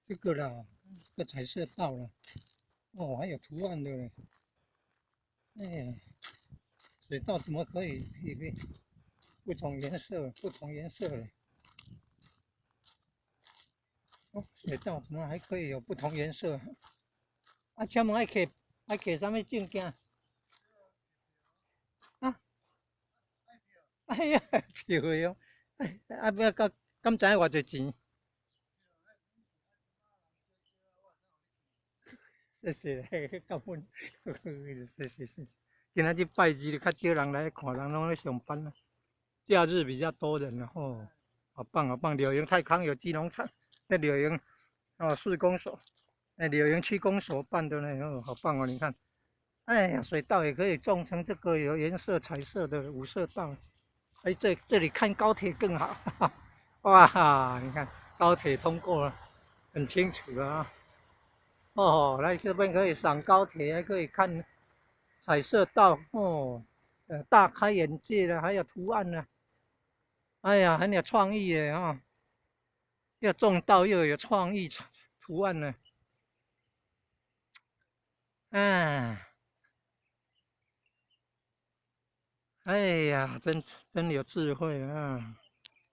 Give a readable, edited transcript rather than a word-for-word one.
这个啦，这个彩色道了。哦，还有图案的嘞。哎，水稻怎么可以匹配不同颜色？不同颜色嘞？哦，水稻怎么还可以有不同颜色？啊，请问爱摕什么证件？啊，哎呀，票的哦。啊，不要敢知影偌济钱？谢谢，感恩，谢谢谢谢。今仔日拜日较少人来看，人拢咧上班啦。假日比较多人了哦，好棒好棒！柳营太康有机农场，在柳营哦市公所，柳营区公所办的呢，哦，好棒哦！你看，哎呀，水稻也可以种成这个有颜色彩色的五色稻。哎，这里看高铁更好，哈哈，哇，你看高铁通过了，很清楚啊。哦，来这边可以赏高铁，还可以看彩色稻哦，大开眼界了，还有图案呢。哎呀，很有创意耶啊！要种稻又有创意图案呢。哎，哎呀，真有智慧啊！